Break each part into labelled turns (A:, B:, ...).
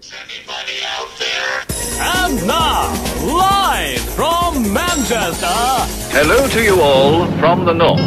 A: Is anybody out there?
B: And now, live from Manchester.
C: Hello to you all from the north.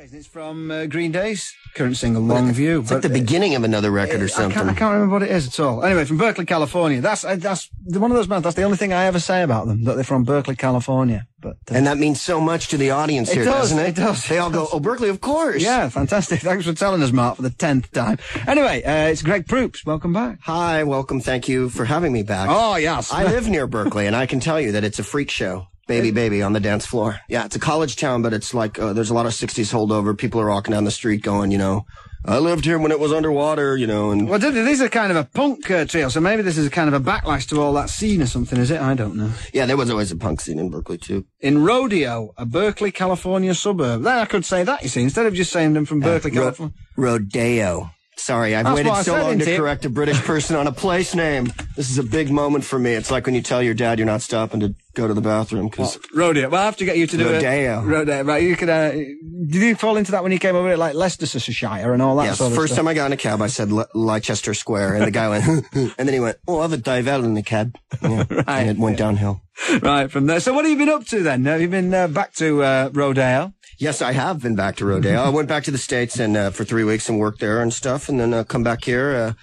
D: It's from Green Day's current single, Long View.
E: It's like the beginning of another record or something.
D: I can't remember what it is at all. Anyway, from Berkeley, California. That's one of those bands. That's the only thing I ever say about them, that they're from Berkeley, California. But
E: and that means so much to the audience here, doesn't it?
D: It does.
E: They all go, oh, Berkeley, of course.
D: Yeah, fantastic. Thanks for telling us, Mark, for the 10th time. Anyway, it's Greg Proops. Welcome back.
E: Hi, welcome. Thank you for having me back.
D: Oh, yes.
E: I live near Berkeley, and I can tell you that it's a freak show. Baby on the dance floor. Yeah, it's a college town, but it's like, there's a lot of 60s holdover. People are walking down the street going, you know, I lived here when it was underwater, you know, and...
D: Well, these are kind of a punk trio, so maybe this is a kind of a backlash to all that scene or something, is it? I don't know.
E: Yeah, there was always a punk scene in Berkeley, too.
D: In Rodeo, a Berkeley, California suburb. Then I could say that, you see, instead of just saying them from Berkeley, California.
E: Rodeo. Sorry, I've waited so long to correct a British person on a place name. This is a big moment for me. It's like when you tell your dad you're not stopping to go to the bathroom.
D: Rodeo. Well, I have to get you to do
E: Rodeo.
D: Rodeo. Right, you could, did you fall into that when you came over, like Leicestershire and all that sort of stuff?
E: Yes, first time I got in a cab, I said Leicester Square, and the guy went, and then he went, oh, I have a dive out in the cab. Yeah, right. And it went downhill.
D: Right, from there. So what have you been up to then? Have you been back to Rodeo?
E: Yes, I have been back to Rodeo. I went back to the States and for 3 weeks and worked there and stuff, and then come back here.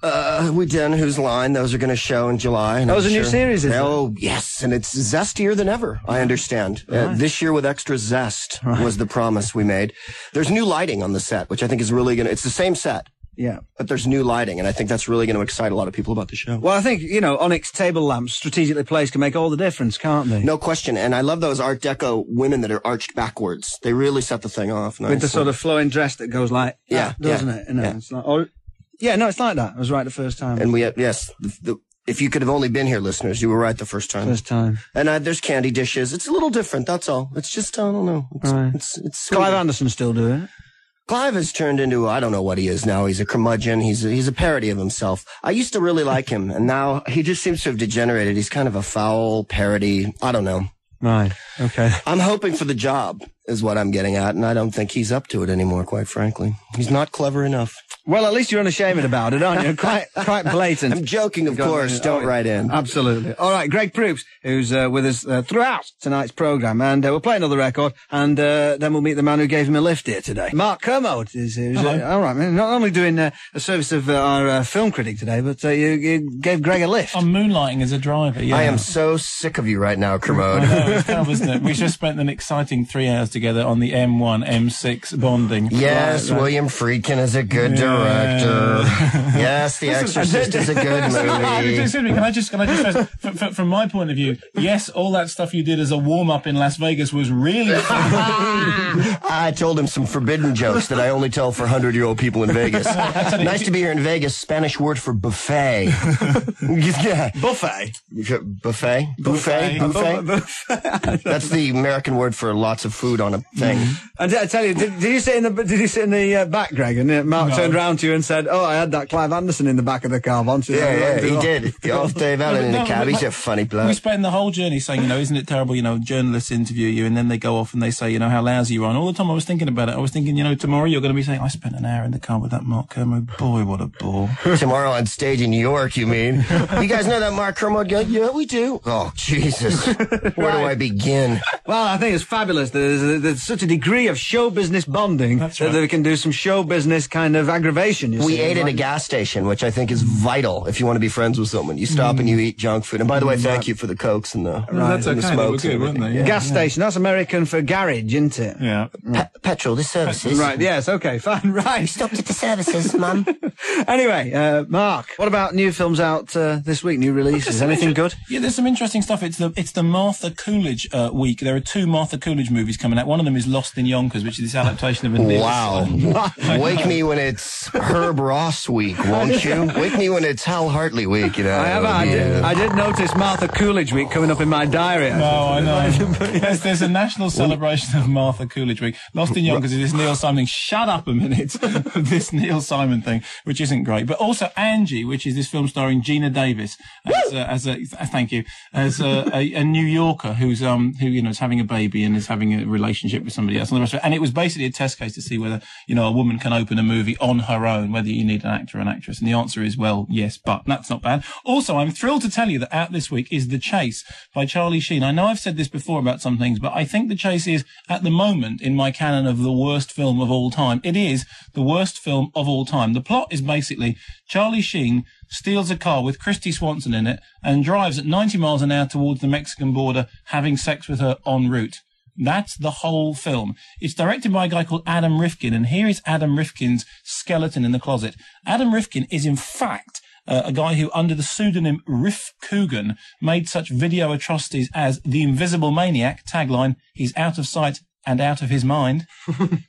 E: We did Whose Line. Those are going to show in July.
D: That was a new series, isn't it?
E: Oh, yes, and it's zestier than ever, I understand. Right. This year with extra zest was the promise we made. There's new lighting on the set, which I think is really going to... It's the same set.
D: Yeah.
E: But there's new lighting, and I think that's really going to excite a lot of people about the show.
D: Well, I think, you know, onyx table lamps strategically placed can make all the difference, can't they?
E: No question. And I love those Art Deco women that are arched backwards. They really set the thing off. Nice.
D: With the sort of flowing dress that goes like that, doesn't it? You know, it's like, it's like that. I was right the first time.
E: And if you could have only been here, listeners, you were right the first time.
D: First time.
E: And there's candy dishes. It's a little different, that's all. It's just, I don't know. It's
D: Clive Anderson still do it?
E: Clive has turned into, I don't know what he is now. He's a curmudgeon. He's a parody of himself. I used to really like him, and now he just seems to have degenerated. He's kind of a foul parody. I don't know.
D: Right. Okay.
E: I'm hoping for the job, is what I'm getting at, and I don't think he's up to it anymore, quite frankly. He's not clever enough.
D: Well, at least you're unashamed about it, aren't you? Quite blatant.
E: I'm joking, of course. Don't write in.
D: Absolutely. All right, Greg Proops, who's with us throughout tonight's programme, and we'll play another record, and then we'll meet the man who gave him a lift here today. Mark Kermode is all right, man. Not only doing a service of our film critic today, but you gave Greg a lift.
F: I'm moonlighting as a driver, yeah.
E: I am so sick of you right now, Kermode.
F: It's kind of, isn't it? We just spent an exciting 3 hours together on the M1, M6 bonding.
E: Yes, right. William Friedkin is a good director. Yes, The Exorcist is a good movie.
F: Excuse me, can I just stress, from my point of view, yes, all that stuff you did as a warm-up in Las Vegas was really fun.
E: I told him some forbidden jokes that I only tell for 100-year-old people in Vegas. Nice to be here in Vegas. Spanish word for buffet.
D: Yeah. Buffet.
E: Buffet? That's the American word for lots of food on a thing.
D: And I tell you, did you sit in the back, Greg? And Mark turned round to you and said, "Oh, I had that Clive Anderson in the back of the car once."
E: Yeah, he did. Off Dave Allen in the cab. He's a funny bloke.
F: We spent the whole journey saying, you know, isn't it terrible? You know, journalists interview you, and then they go off and they say, you know, how lousy you are. And all the time I was thinking about it. I was thinking, you know, tomorrow you're going to be saying, I spent an hour in the car with that Mark Kermode. Boy, what a bore.
E: Tomorrow on stage in New York, you mean? You guys know that Mark Kermode guy? Yeah, we do. Oh, Jesus. Where do I begin?
D: Well, I think it's fabulous. There's such a degree of show business bonding that we can do some show business kind of aggravation.
E: We ate at a gas station, which I think is vital if you want to be friends with someone. You stop and you eat junk food. And by the way, thank you for the Cokes and the,
F: that's
E: and the
F: okay.
E: smokes.
F: They were good, weren't they? Yeah.
D: Gas station. That's American for garage, isn't it?
F: Yeah.
E: Petrol, the services.
D: Right, yes, okay, fine, right.
E: Stopped at the services, Mum.
D: Anyway, Mark, what about new films out this week, new releases? Anything good?
F: Yeah, there's some interesting stuff. It's the Martha Coolidge week. There are 2 Martha Coolidge movies coming act. One of them is Lost in Yonkers, which is this adaptation of a Neil
E: Wow. Wake me when it's Herb Ross week, won't you? Wake me when it's Hal Hartley week, you know.
D: I did notice Martha Coolidge week coming up in my diary.
F: No, I know. There's a national celebration of Martha Coolidge week. Lost in Yonkers is this Neil Simon thing. Shut up a minute. This Neil Simon thing, which isn't great. But also Angie, which is this film starring Gina Davis as a New Yorker who is having a baby and is having a relationship with somebody else. And it was basically a test case to see whether, a woman can open a movie on her own, whether you need an actor or an actress. And the answer is, well, yes, but that's not bad. Also, I'm thrilled to tell you that out this week is The Chase by Charlie Sheen. I know I've said this before about some things, but I think The Chase is, at the moment, in my canon of the worst film of all time. It is the worst film of all time. The plot is basically Charlie Sheen steals a car with Christy Swanson in it and drives at 90 miles an hour towards the Mexican border, having sex with her en route. That's the whole film. It's directed by a guy called Adam Rifkin, and here is Adam Rifkin's skeleton in the closet. Adam Rifkin is, in fact, a guy who, under the pseudonym Riff Coogan, made such video atrocities as The Invisible Maniac, tagline, he's out of sight and out of his mind.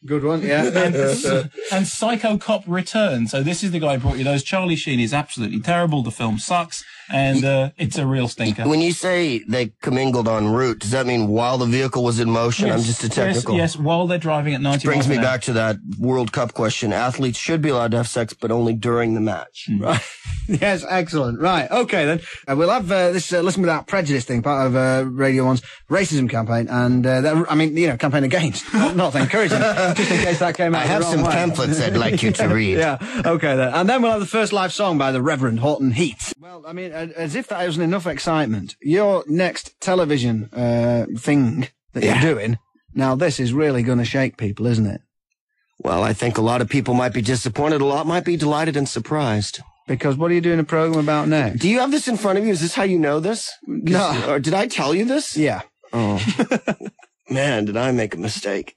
D: Good one, yeah.
F: And Psycho Cop Return. So this is the guy who brought you those. Charlie Sheen is absolutely terrible. The film sucks. And it's a real stinker.
E: When you say they commingled en route, does that mean while the vehicle was in motion?
F: Yes,
E: I'm just a technical.
F: Yes, while they're driving at 90
E: Brings
F: miles
E: me
F: an hour.
E: back to that World Cup question. Athletes should be allowed to have sex, but only during the match.
D: Right. Yes, excellent. Right. Okay, then. We'll have this Listen Without Prejudice thing, part of Radio 1's racism campaign, and, campaign against. Not encouraging, just in case that came out
E: I have
D: the wrong
E: some
D: way.
E: pamphlets I'd like you to read.
D: Yeah, okay then. And then we'll have the first live song by the Reverend Horton Heat. Well, I mean, as if that isn't enough excitement, your next television thing that you're doing, now this is really going to shake people, isn't it?
E: Well, I think a lot of people might be disappointed. A lot might be delighted and surprised.
D: Because what are you doing a program about next?
E: Do you have this in front of you? Is this how you know this?
D: No.
E: Or did I tell you this?
D: Yeah.
E: Oh. Man, did I make a mistake?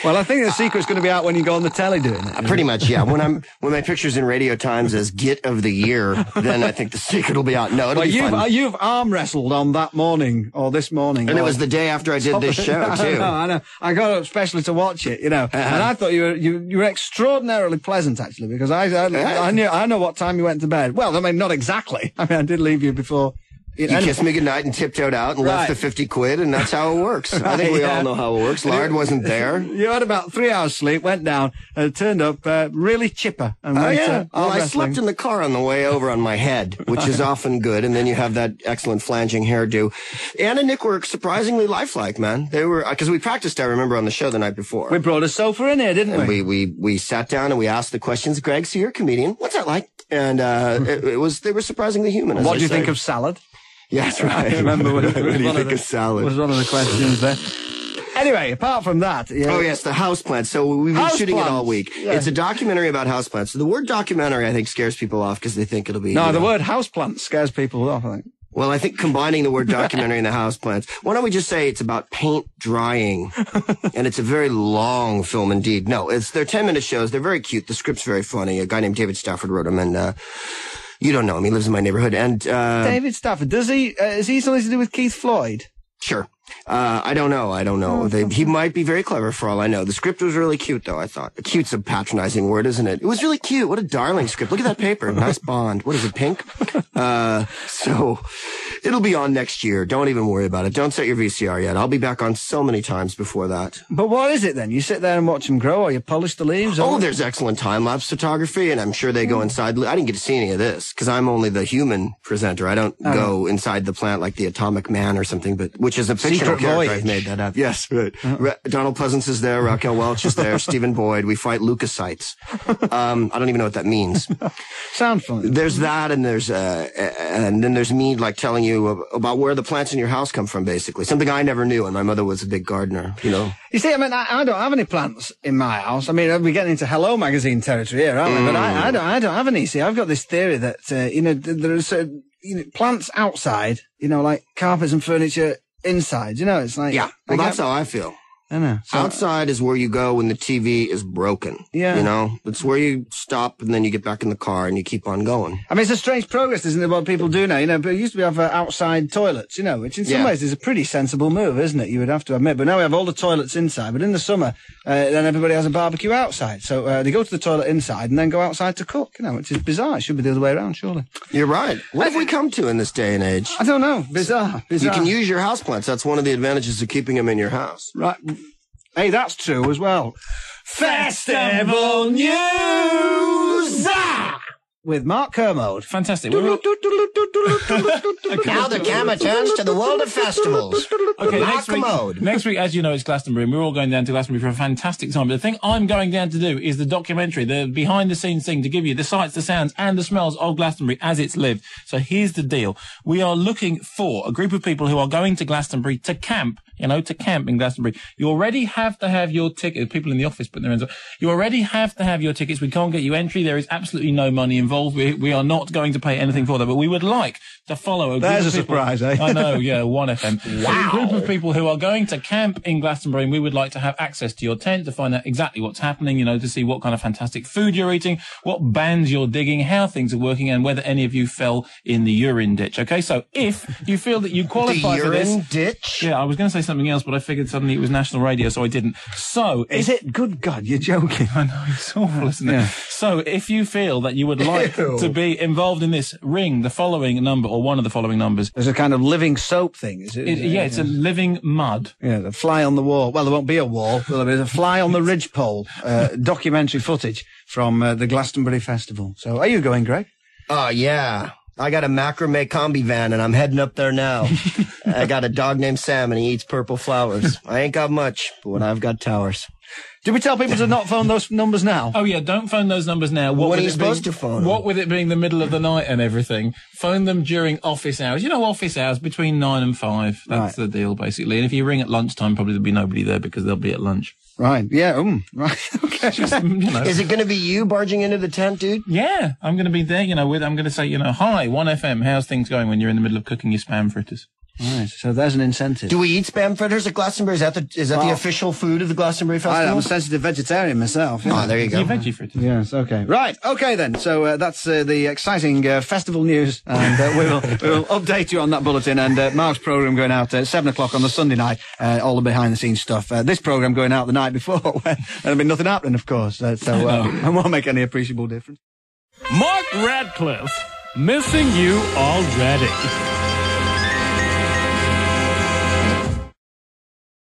D: Well, I think the secret's going to be out when you go on the telly doing it.
E: Pretty much, yeah. When my picture's in Radio Times as Git of the Year, then I think the secret will be out. No, it'll be fun.
D: You've arm wrestled on that morning or this morning.
E: And it was the day after I did this show, too.
D: I know. I got up especially to watch it, And I thought you were extraordinarily pleasant, actually, because I know what time you went to bed. Well, I mean, not exactly. I mean, I did leave you before.
E: You kissed me goodnight and tiptoed out and left the 50 quid, and that's how it works. I think we all know how it works. Lard wasn't there.
D: You had about 3 hours sleep, went down, turned up really chipper. And
E: Well, I slept in the car on the way over on my head, which is often good, and then you have that excellent flanging hairdo. Ann and Nick were surprisingly lifelike, man. They were, because we practiced, I remember, on the show the night before.
D: We brought a sofa in here, didn't we?
E: And we sat down and we asked the questions. Greg, so you're a comedian. What's that like? And they were surprisingly human.
D: What do you think of salad?
E: Yes, right.
D: I remember what do you
E: think of salad?
D: Was one of the questions there. Anyway, apart from that...
E: Oh, yes, the houseplants. So we've been shooting it all week. Yeah. It's a documentary about houseplants. So the word documentary, I think, scares people off because they think it'll be...
D: No, the word houseplant scares people off, I think.
E: Well, I think combining the word documentary and the houseplants. Why don't we just say it's about paint drying? And it's a very long film indeed. No, they're 10-minute shows. They're very cute. The script's very funny. A guy named David Stafford wrote them, and... you don't know him. He lives in my neighborhood. And
D: David Stafford, is he something to do with Keith Floyd?
E: Sure. I don't know. He might be very clever for all I know. The script was really cute, though, I thought. Cute's a patronizing word, isn't it? It was really cute. What a darling script. Look at that paper. Nice bond. What is it, pink? So it'll be on next year. Don't even worry about it. Don't set your VCR yet. I'll be back on so many times before that.
D: But what is it then? You sit there and watch them grow, or you polish the leaves?
E: Oh, there's excellent time-lapse photography, and I'm sure they go inside. I didn't get to see any of this, because I'm only the human presenter. I don't go inside the plant like the Atomic Man or something, which is a fictional character. I've made that up. Yes, right. Donald Pleasance is there. Raquel Welch is there. Stephen Boyd. We fight leukocytes. I don't even know what that means.
D: Sounds funny.
E: There's that, and then there's me like telling you about where the plants in your house come from, basically. Something I never knew, and my mother was a big gardener,
D: You see, I mean, I don't have any plants in my house. I mean, we're getting into Hello Magazine territory here, aren't we? But I don't have any. See, I've got this theory that, there's plants outside, like carpets and furniture inside, it's like...
E: Yeah, well, that's how I feel.
D: I know. So,
E: outside is where you go when the TV is broken.
D: Yeah.
E: You know, it's where you stop and then you get back in the car and you keep on going.
D: I mean, it's a strange progress, isn't it, what people do now? You know, but it used to be have outside toilets, you know, which in some ways is a pretty sensible move, isn't it? You would have to admit. But now we have all the toilets inside. But in the summer, then everybody has a barbecue outside. So they go to the toilet inside and then go outside to cook, you know, which is bizarre. It should be the other way around, surely.
E: You're right. What have we come to in this day and age?
D: I don't know. Bizarre.
E: You can use your houseplants. That's one of the advantages of keeping them in your house.
D: Right. Hey, that's true as well. Festival News! With Mark Kermode.
F: Fantastic.
E: Now the camera turns to the world of festivals.
F: Okay,
E: Mark Kermode.
F: next week, as you know, it's Glastonbury, and we're all going down to Glastonbury for a fantastic time. But the thing I'm going down to do is the documentary, the behind-the-scenes thing, to give you the sights, the sounds, and the smells of Glastonbury as it's lived. So here's the deal. We are looking for a group of people who are going to Glastonbury to camp, you know, to camp in Glastonbury. You already have to have your ticket. People in the office putting their hands up. You already have to have your tickets. We can't get you entry. There is absolutely no money involved. We are not going to pay anything for that, but we would like to follow a group
D: There's
F: of
D: a
F: people.
D: surprise, eh?
F: I know, yeah, 1FM. Wow. A group of people who are going to camp in Glastonbury, and we would like to have access to your tent to find out exactly what's happening, you know, to see what kind of fantastic food you're eating, what bands you're digging, how things are working, and whether any of you fell in the urine ditch. Okay, so if you feel that you qualify for this...
E: The urine ditch?
F: Yeah, I was going to say something else, but I figured suddenly it was national radio, so I didn't. So...
D: Is it? Good God, you're joking.
F: I know, it's awful, isn't it? So if you feel that you would like to be involved in this, ring the following number, or one of the following numbers.
D: There's a kind of living soap thing, is it?
F: Yeah, it's a living mud.
D: Yeah, the fly on the wall. Well, there won't be a wall. There's a fly on the ridgepole. Documentary footage from the Glastonbury Festival. So, are you going, Greg?
E: Oh, yeah. I got a macrame combi van and I'm heading up there now. I got a dog named Sam and he eats purple flowers. I ain't got much, but when I've got towers.
D: Did we tell people to not phone those numbers now?
F: Oh, yeah, don't phone those numbers now.
E: When are you supposed to phone them?
F: What with it being the middle of the night and everything, phone them during office hours. You know, office hours between 9 and 5. That's the deal, basically. And if you ring at lunchtime, probably there'll be nobody there because they'll be at lunch.
D: Right, yeah, right, okay.
F: Just, you know.
E: Is it going to be you barging into the tent, dude?
F: Yeah, I'm going to be there, you know, I'm going to say, you know, hi, 1FM, how's things going when you're in the middle of cooking your spam fritters?
D: Right, so there's an incentive.
E: Do we eat spam fritters at Glastonbury? Is that the official food of the Glastonbury Festival?
D: I'm a sensitive vegetarian myself. Yeah.
E: Oh, there you go.
F: Your veggie fritters.
D: Yes, okay. Right, okay then. So that's the exciting festival news, and we will update you on that bulletin, and Mark's programme going out at 7 o'clock on the Sunday night, all the behind-the-scenes stuff. This programme going out the night before, when there'll be nothing happening, of course, so it won't make any appreciable difference.
B: Mark Radcliffe, missing you already.